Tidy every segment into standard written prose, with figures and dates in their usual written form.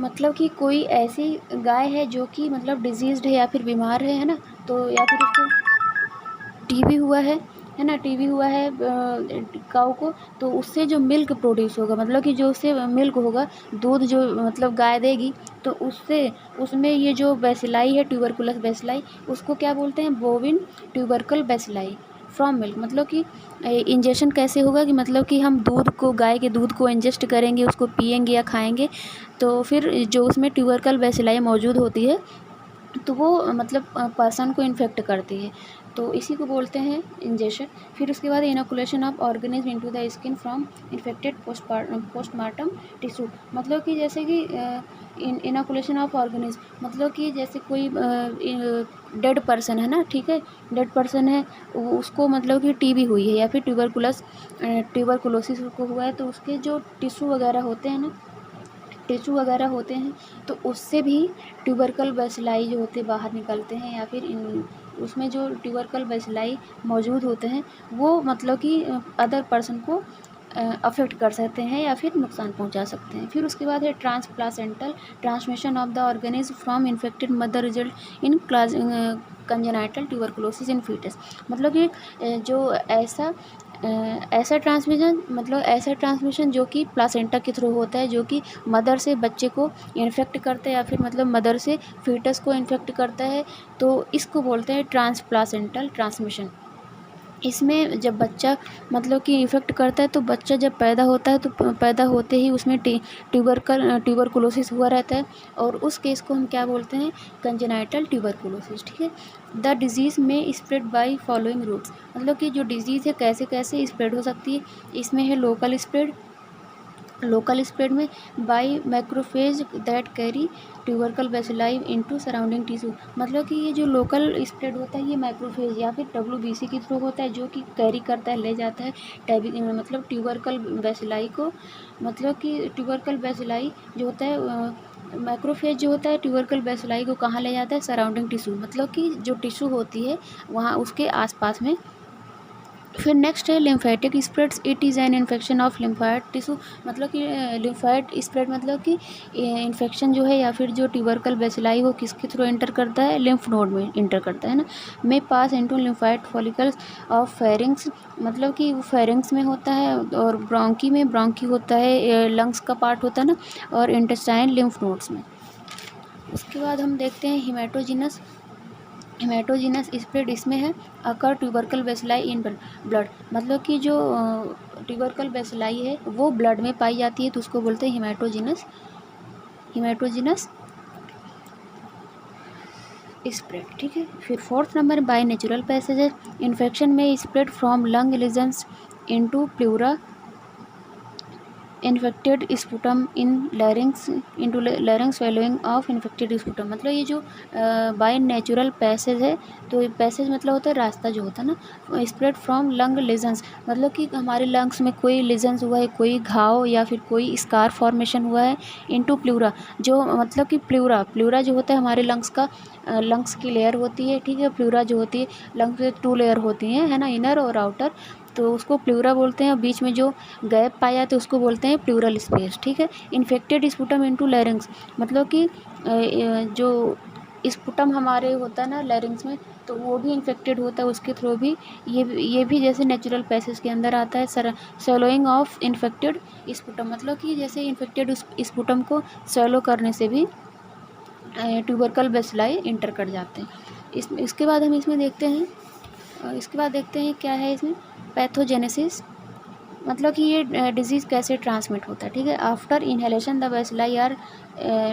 मतलब कि कोई ऐसी गाय है जो कि मतलब डिजीज़्ड है या फिर बीमार है ना, तो या फिर उसको टीबी हुआ है ना, टीबी हुआ है काऊ को, तो उससे जो मिल्क प्रोड्यूस होगा, मतलब कि जो उससे मिल्क होगा, दूध जो मतलब गाय देगी, तो उससे उसमें ये जो बैसिलाई है, ट्यूबरकुलस बैसिलाई, उसको क्या बोलते हैं, बोविन ट्यूबरकल बैसिलाई फ्रॉम मिल्क। मतलब कि इंजेक्शन कैसे होगा कि मतलब कि हम दूध को, गाय के दूध को इंजेस्ट करेंगे, उसको पिएंगे या खाएंगे, तो फिर जो उसमें ट्यूबरकल बैसिलाई मौजूद होती है, तो वो मतलब पर्सन को इन्फेक्ट करती है, तो इसी को बोलते हैं इंजेक्शन। फिर उसके बाद inoculation of organism into the skin from infected postmortem tissue. मतलब कि जैसे कि इनोकुलेशन ऑफ ऑर्गेनिज्म, मतलब कि जैसे कोई डेड पर्सन है ना, ठीक है, डेड पर्सन है, उसको मतलब कि टीबी हुई है या फिर ट्यूबरकुलोसिस उसको हुआ है, तो उसके जो टिश्यू वगैरह होते हैं ना, टिश्यू वगैरह होते हैं, तो उससे भी ट्यूबरकल बैसिलाई जो होते बाहर निकलते हैं, या फिर उसमें जो ट्यूबरकल बैसिलाई मौजूद होते हैं, वो मतलब कि अदर पर्सन को अफेक्ट कर सकते हैं या फिर नुकसान पहुंचा सकते हैं। फिर उसके बाद है transplacental transmission of the organism from infected mother result in congenital tuberculosis in foetus. मतलब कि जो ऐसा ट्रांसमिशन, मतलब ऐसा ट्रांसमिशन जो कि प्लासेंटा के थ्रू होता है, जो कि मदर से बच्चे को इन्फेक्ट करता है या फिर मतलब मदर से फीटस को इन्फेक्ट करता है, तो इसको बोलते हैं ट्रांसप्लासेंटल ट्रांसमिशन। इसमें जब बच्चा मतलब कि इफ़ेक्ट करता है, तो बच्चा जब पैदा होता है, तो पैदा होते ही उसमें ट्यूबरकुलोसिस हुआ रहता है, और उस केस को हम क्या बोलते हैं, कंजेनाइटल ट्यूबरकुलोसिस, ठीक है। द डिजीज़ में स्प्रेड बाय फॉलोइंग रूट्स। मतलब कि जो डिजीज़ है कैसे कैसे स्प्रेड हो सकती है, इसमें है लोकल स्प्रेड में by macrophage that carry tubercle bacilli into surrounding tissue. मतलब कि ये जो लोकल स्प्रेड होता है, ये मैक्रोफेज या फिर WBC के थ्रू होता है, जो कि कैरी करता है, ले जाता है मतलब ट्यूबरकल बैसिलाई को। मतलब कि ट्यूबरकल बैसिलाई जो होता है, मैक्रोफेज जो होता है, ट्यूबरकल बैसिलाई को कहाँ ले जाता है, सराउंडिंग टिश्यू, मतलब कि जो टिश्यू होती है वहाँ उसके आसपास में। फिर नेक्स्ट है lymphatic spreads, it is an infection of lymphoid tissue. मतलब कि लिम्फाइड स्प्रेड मतलब कि इन्फेक्शन जो है या फिर जो ट्यूबरकल बैसिलाई वो किसके थ्रू एंटर करता है, लिम्फ नोड में एंटर करता है ना, में पास into lymphoid follicles of pharynx. मतलब कि वो फेरिंग्स में होता है, और ब्रोंकी होता है, लंग्स का पार्ट होता है ना, और इंटेस्टाइन लिम्फ नोड्स में। उसके बाद हम देखते हैं हेमाटोजीनस स्प्रेड, इसमें है अकर ट्यूबरकल बैसिलाई इन ब्लड। मतलब कि जो ट्यूबरकल बैसिलाई है वो ब्लड में पाई जाती है, तो उसको बोलते हैं हेमाटोजीनस स्प्रेड, ठीक है। फिर fourth number by natural passage, infection में spread from lung lesions into pleura infected sputum in larynx into larynx following of infected sputum. मतलब ये जो बाय नेचुरल पैसेज है, तो पैसेज मतलब होता है रास्ता जो होता है ना, स्प्रेड फ्रॉम लंग लीजन्स, मतलब कि हमारे लंग्स में कोई लीजन्स हुआ है, कोई घाव या फिर कोई स्कार फॉर्मेशन हुआ है, इनटू प्लूरा, जो मतलब कि प्लूरा जो होता है हमारे लंग्स का, लंग्स की लेयर होती है, ठीक है। प्लूरा जो होती है, लंग्स में 2 लेयर होती हैं, है ना, इनर और आउटर, तो उसको प्लूरा बोलते हैं। और बीच में जो गैप पाया जाता है उसको बोलते हैं प्लूरल स्पेस, ठीक है। इन्फेक्टेड स्पुटम इनटू लैरिंग्स, मतलब कि जो स्पुटम हमारे होता है ना लैरिंग्स में, तो वो भी इन्फेक्टेड होता है, उसके थ्रू भी ये भी जैसे नेचुरल पैसेज के अंदर आता है। सैलोइंग ऑफ इन्फेक्टेड स्पुटम, मतलब कि जैसे इन्फेक्टेड स्पुटम को सैलो करने से भी ट्यूबरकल बैसिलाई इंटर कर जाते हैं। इसके बाद हम इसमें देखते हैं क्या है इसमें, पैथोजेनेसिस। मतलब कि ये डिजीज़ कैसे ट्रांसमिट होता है, ठीक है। After inhalation the bacilli are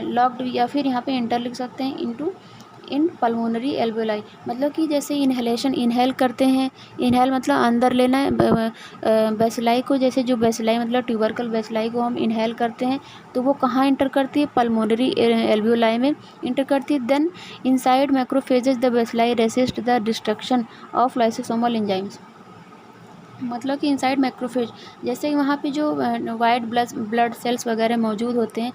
locked, या फिर यहाँ पे इंटर लिख सकते हैं इनटू इन पल्मोनरी एल्वेलाई। मतलब कि जैसे इनहेलेशन, इनहेल करते हैं, इनहेल मतलब अंदर लेना है बैसिलाई को, जैसे जो बैसिलाई मतलब ट्यूबरकल बैसिलाई को हम इनहेल करते हैं, तो वो कहाँ इंटर करती है, पल्मोनरी एल्वेलाई में इंटर करती है। Then inside macrophages the bacilli resist the destruction of lysosomal enzymes. मतलब कि इनसाइड मैक्रोफेज, जैसे वहाँ पे जो वाइट ब्लड सेल्स वगैरह मौजूद होते हैं,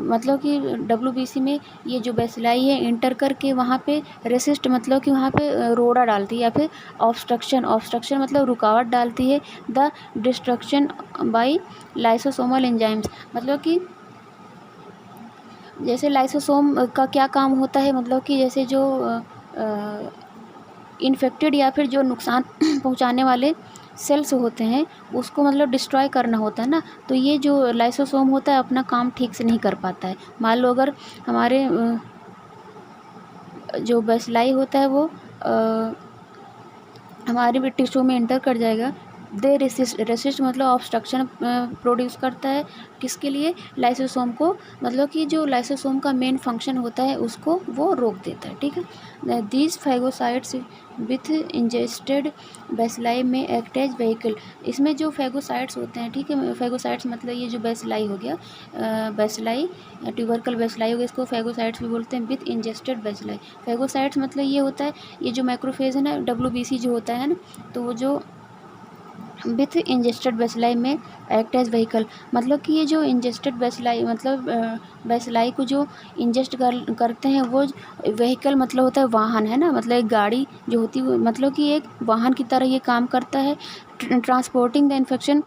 मतलब कि WBC में ये जो बैसिलाई है इंटर करके वहाँ पे रेसिस्ट, मतलब कि वहाँ पे रोड़ा डालती है, या फिर ऑब्स्ट्रक्शन मतलब रुकावट डालती है, the destruction by lysosomal enzymes. मतलब कि जैसे लाइसोसोम का क्या काम होता है, मतलब कि जैसे जो इन्फेक्टेड या फिर जो नुकसान पहुंचाने वाले सेल्स होते हैं उसको मतलब डिस्ट्रॉय करना होता है ना, तो ये जो लाइसोसोम होता है अपना काम ठीक से नहीं कर पाता है। मान लो अगर हमारे जो बेसिलाई होता है वो हमारे टिश्यू में एंटर कर जाएगा, दे रेसिस्ट मतलब ऑब्स्ट्रक्शन प्रोड्यूस करता है किसके लिए, लाइसोसोम को, मतलब कि जो लाइसोसोम का मेन फंक्शन होता है उसको वो रोक देता है। ठीक है, these phagocytes with ingested bacilli में एक्ट एज व्हीकल। इसमें जो फैगोसाइट्स होते हैं, ठीक है, फैगोसाइट्स मतलब ये जो बेसिलाई हो गया, बेसिलाई ट्यूबरकल बेसिलाई हो गया, इसको फैगोसाइट्स भी बोलते हैं, विथ इंजेस्टेड बेसिलाई। फैगोसाइट्स मतलब ये होता है, ये जो मैक्रोफेज है ना, WBC जो होता है ना, तो वो जो विथ इंजेस्टेड बेसिलाई में एक्ट एज व्हीकल, मतलब कि ये जो इंजेस्टेड बेसिलाई मतलब बेसिलाई को जो इंजेस्ट करते हैं वो व्हीकल मतलब होता है वाहन, है ना, मतलब एक गाड़ी जो होती है, मतलब कि एक वाहन की तरह ये काम करता है, transporting the infection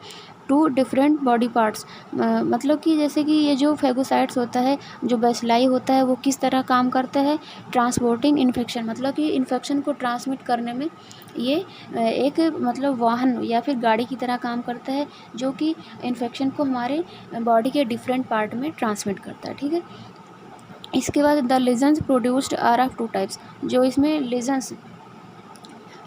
to different body parts. मतलब कि जैसे कि ये जो फैगोसाइट्स होता है, जो बेसिलाई होता है, वो किस तरह काम करता है, ट्रांसपोर्टिंग इन्फेक्शन, मतलब कि इन्फेक्शन को ट्रांसमिट करने में ये एक मतलब वाहन या फिर गाड़ी की तरह काम करता है, जो कि इन्फेक्शन को हमारे बॉडी के डिफरेंट पार्ट में ट्रांसमिट करता है। ठीक है, इसके बाद the lesions produced are of 2 types. जो इसमें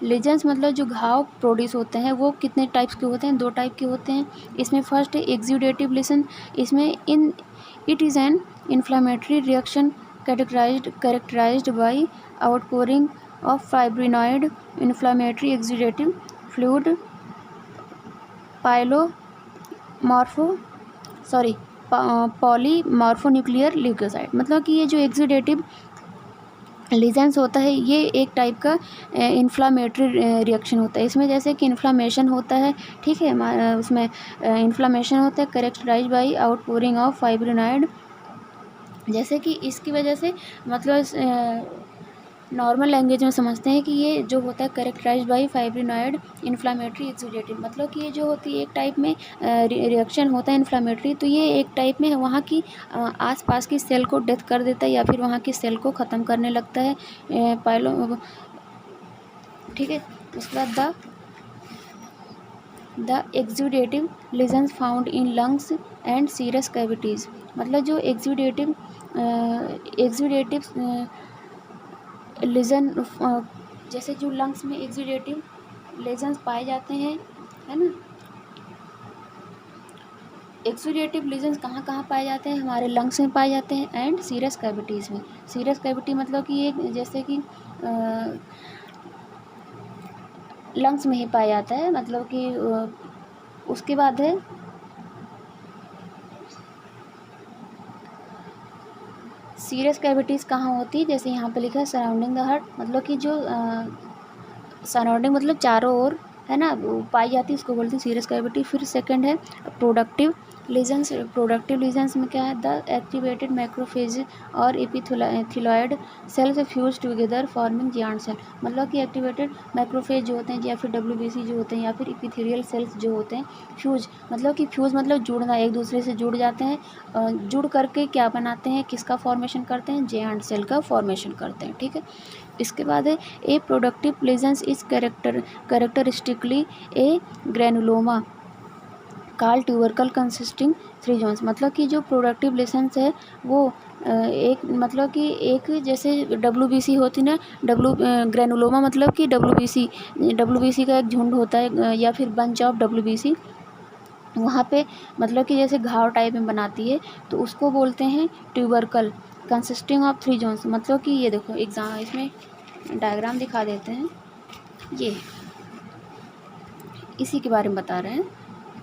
लीजन्स मतलब जो घाव प्रोड्यूस होते हैं वो कितने टाइप्स के होते हैं, 2 टाइप के होते हैं। इसमें फर्स्ट है एक्सुडेटिव लीजन। इसमें it is an inflammatory reaction characterised by outpouring of fibrinoid inflammatory exudative fluid polymorphonuclear leucocyte. मतलब कि ये जो एक्सुडेटिव लीजेंस होता है ये एक टाइप का इन्फ्लामेटरी रिएक्शन होता है। इसमें जैसे कि इन्फ्लामेशन होता है, ठीक है, उसमें इन्फ्लामेशन होता है characterise by outpouring of fibrinoid. जैसे कि इसकी वजह से मतलब नॉर्मल लैंग्वेज में समझते हैं कि ये जो होता है characterise by fibrinoid inflammatory exudative, मतलब कि ये जो होती है एक टाइप में रिएक्शन होता है इन्फ्लामेटरी, तो ये एक टाइप में वहाँ की आसपास की सेल को डेथ कर देता है या फिर वहाँ की सेल को ख़त्म करने लगता है पाइलो। ठीक है, उसके बाद the exudative lesions found in lungs and serous cavities. मतलब जो एक्सुडेटिव लीजन जैसे जो लंग्स में एक्सुडेटिव लीजन्स पाए जाते हैं, है ना, एक्सुडेटिव लीजन्स कहाँ कहाँ पाए जाते हैं, हमारे लंग्स में पाए जाते हैं एंड सीरस कैविटीज़ में। सीरस कैविटी मतलब कि ये जैसे कि लंग्स में ही पाया जाता है, मतलब कि उसके बाद है सीरस कैविटीज़ कहाँ होती है, जैसे यहाँ पे लिखा है सराउंडिंग द हार्ट, मतलब कि जो सराउंडिंग मतलब चारों ओर, है ना, वो पाई जाती है, उसको बोलते हैं सीरस कैविटी। फिर सेकंड है प्रोडक्टिव लीजन्स। प्रोडक्टिव लीजन्स में क्या है, द एक्टिवेटेड मैक्रोफेज और epithelioid cells fuse together forming giant cell. मतलब कि एक्टिवेटेड मैक्रोफेज जो होते हैं या फिर WBC जो होते हैं या फिर एपिथेलियल सेल्स जो होते हैं, फ्यूज मतलब कि फ्यूज मतलब जुड़ना, एक दूसरे से जुड़ जाते हैं, जुड़ करके क्या बनाते हैं, किसका फॉर्मेशन करते हैं, जियांट सेल का फॉर्मेशन करते हैं। ठीक है, इसके बाद है a productive lesions is characteristically a granuloma call tubercle consisting 3 zones. मतलब कि जो प्रोडक्टिव लीजन्स है वो एक मतलब कि एक जैसे WBC होती ना, ग्रेनुलोमा मतलब कि WBC का एक झुंड होता है या फिर बंच ऑफ WBC, वहाँ पे मतलब कि जैसे घाव टाइप में बनाती है, तो उसको बोलते हैं ट्यूबरकल कंसिस्टिंग ऑफ 3 जोन्स। मतलब कि ये देखो एग्जाम इसमें डायग्राम दिखा देते हैं, ये इसी के बारे में बता रहे हैं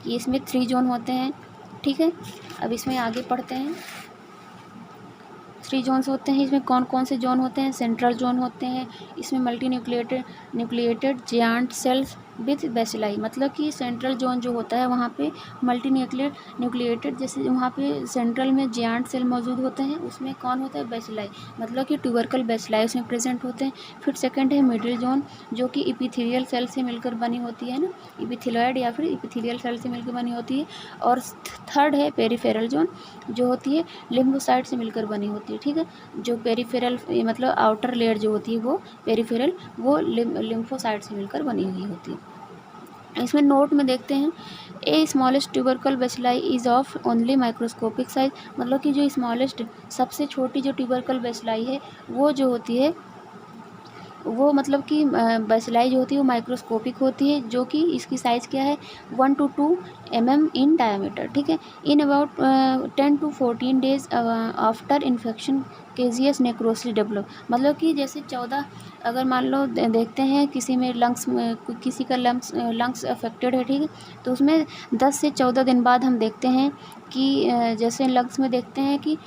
कि इसमें 3 जोन होते हैं। ठीक है, अब इसमें आगे पढ़ते हैं। 3 जोन्स होते हैं, इसमें कौन कौन से जोन होते हैं, सेंट्रल जोन होते हैं, इसमें multi nucleated giant sales with bacilli, मतलब कि सेंट्रल जोन जो होता है वहाँ पे मल्टी न्यूक्लिएटेड, जैसे वहाँ पे सेंट्रल में जियांट सेल मौजूद होते हैं, उसमें कौन होता है, बेसिलाई, मतलब कि ट्यूबरकल बेसिलाई उसमें प्रेजेंट होते हैं। फिर सेकंड है मिडिल जोन, जो कि इपिथेलियल सेल से मिलकर बनी होती है ना, इपिथेलॉइड या फिर इपिथेलियल सेल से मिलकर बनी होती है। और थर्ड है पेरिफेरल जोन, जो होती है लिम्फोसाइट से मिलकर बनी होती है, ठीक है। जो पेरिफेरल मतलब आउटर लेयर जो होती है वो पेरिफेरल, वो लिम्फोसाइट से मिलकर बनी हुई होती है। इसमें नोट में देखते हैं, a smallest tubercle bacilli is of only microscopic size, मतलब कि जो स्मॉलेस्ट सबसे छोटी जो ट्यूबरकल बेसिलाई है वो जो होती है वो मतलब कि बेसिलाई जो होती है वो माइक्रोस्कोपिक होती है, जो कि इसकी साइज़ क्या है 1 to 2 mm इन डायमीटर, ठीक है। In about 10 to 14 days after infection caseous necrosis develop, मतलब कि जैसे 14, अगर मान लो देखते हैं किसी में लंग्स में किसी का लंग्स अफेक्टेड है, ठीक है, तो उसमें 10 से 14 दिन बाद हम देखते हैं कि जैसे लंग्स में देखते हैं कि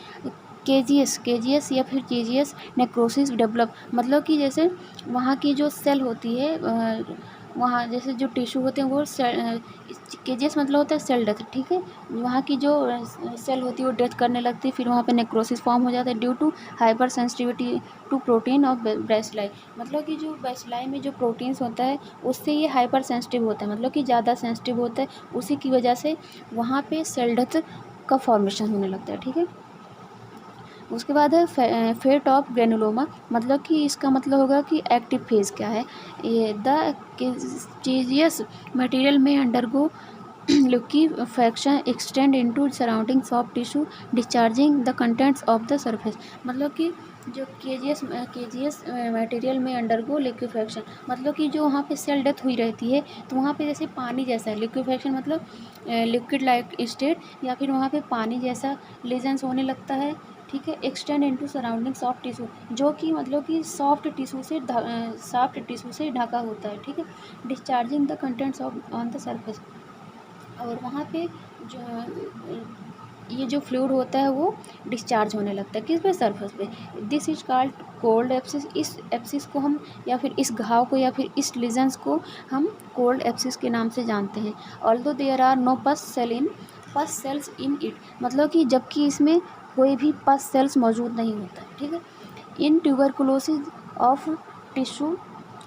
केजीएस या फिर केजीएस नेक्रोसिस डेवलप, मतलब कि जैसे वहाँ की जो सेल होती है वहाँ जैसे जो टिश्यू होते हैं वो केजीएस मतलब होता है सेल डेथ, ठीक है। वहाँ की जो सेल होती है वो डेथ करने लगती है, फिर वहाँ पे नेक्रोसिस फॉर्म हो जाता है due to hypersensitivity to protein of bacilli, मतलब कि जो बेसिलाई में जो प्रोटीन्स होता है उससे ये हाइपर सेंसिटिव होता है, मतलब कि ज़्यादा सेंसिटिव होता है, उसी की वजह से वहाँ पे सेल डेथ का फॉर्मेशन होने लगता है, ठीक है। उसके बाद है फेट ऑफ ग्रेनुलोमा, मतलब कि इसका मतलब होगा कि एक्टिव फेज क्या है। ये द चीजियस मटेरियल में undergo liquefaction extend into surrounding soft tissue discharging the contents of the surface, मतलब कि जो केजीएस मटेरियल में अंडरगो लिक्विफैक्शन, मतलब कि जो वहाँ पे सेल डेथ हुई रहती है तो वहाँ पे जैसे पानी जैसा है, लिक्विफैक्शन मतलब लिक्विड लाइक स्टेट, या फिर वहाँ पे पानी जैसा लीजन्स होने लगता है, ठीक है। Extend into surrounding soft tissue, जो कि मतलब कि सॉफ्ट टिश्यू से ढका होता है, ठीक है। Discharging the contents of on the surface, और वहाँ पे जो ये जो फ्लूइड होता है वो डिस्चार्ज होने लगता है किस पे, सरफेस पे। दिस इज कॉल्ड कोल्ड एप्सिस, इस एप्सिस को हम या फिर इस घाव को या फिर इस लीजन्स को हम कोल्ड एप्सिस के नाम से जानते हैं। Although there are no pus cells in it, मतलब कि जबकि इसमें कोई भी पस सेल्स मौजूद नहीं होता है, ठीक है। In tuberculosis of tissue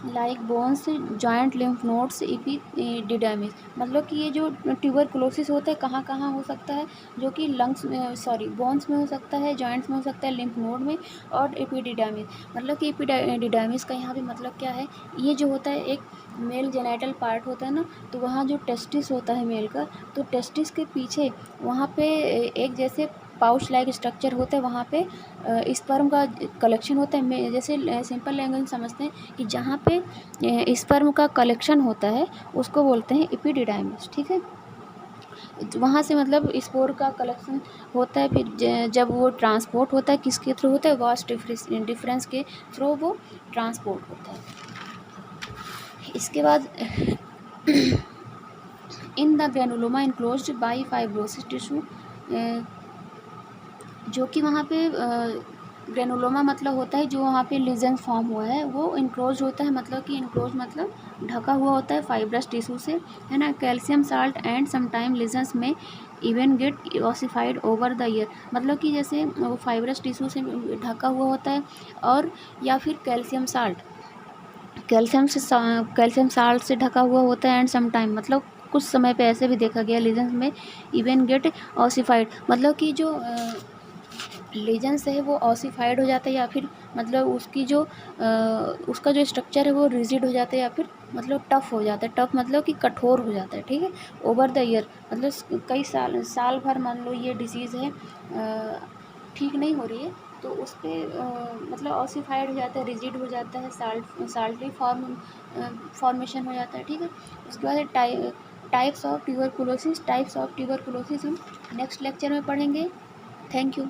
like bones joint lymph nodes epididymis, मतलब कि ये जो ट्यूबरकुलोसिस होता है कहाँ कहाँ हो सकता है, जो कि लंग्स में बोन्स में हो सकता है, जॉइंट्स में हो सकता है, लिम्फ नोड में, और एपिडिडाइमिस, मतलब कि एपिडिडाइमिस का यहाँ पे मतलब क्या है, ये जो होता है एक मेल जेनाइटल पार्ट होता है ना, तो वहाँ जो टेस्टिस होता है मेल का, तो टेस्टिस के पीछे वहाँ पे एक जैसे पाउच लाइक स्ट्रक्चर होता है, वहाँ पे स्पर्म का कलेक्शन होता है, जैसे सिंपल लैंग्वेज में समझते हैं कि जहाँ पे स्पर्म का कलेक्शन होता है उसको बोलते हैं एपिडिडाइमिस, ठीक है। वहाँ से मतलब स्पोर का कलेक्शन होता है, फिर जब वो ट्रांसपोर्ट होता है किसके थ्रू होता है, वास्ट डिफरेंस के थ्रू वो ट्रांसपोर्ट होता है। इसके बाद in the granuloma enclosed by fibrosis tissue, जो कि वहाँ पे ग्रेनुलोमा मतलब होता है जो वहाँ पे लीजन फॉर्म हुआ है वो इनक्लोज होता है, मतलब कि इनक्लोज मतलब ढका हुआ होता है फाइब्रस टिश्यू से, है ना। Calcium salt and sometime lesions में even get ossified over the year, मतलब कि जैसे वो फाइब्रस टिश्यू से ढका हुआ होता है, और या फिर कैल्शियम साल्ट से ढका हुआ होता है, एंड समटाइम मतलब कुछ समय पे ऐसे भी देखा गया लीजन्स में इवन गेट ऑसिफाइड, मतलब कि जो लीजन्स है वो ऑसिफाइड हो जाता है, या फिर मतलब उसका जो स्ट्रक्चर है वो रिजिड हो जाता है, या फिर मतलब टफ हो जाता है, टफ मतलब कि कठोर हो जाता है, ठीक है। ओवर द ईयर मतलब कई साल भर मान लो ये डिसीज़ है ठीक नहीं हो रही है, तो उस पर मतलब ऑसिफाइड हो जाता है, रिजिड हो जाता है, साल्टी फॉर्मेशन हो जाता है, ठीक है। उसके बाद टाइप्स ऑफ ट्यूबरकुलोसिस हम नेक्स्ट लेक्चर में पढ़ेंगे। Thank you.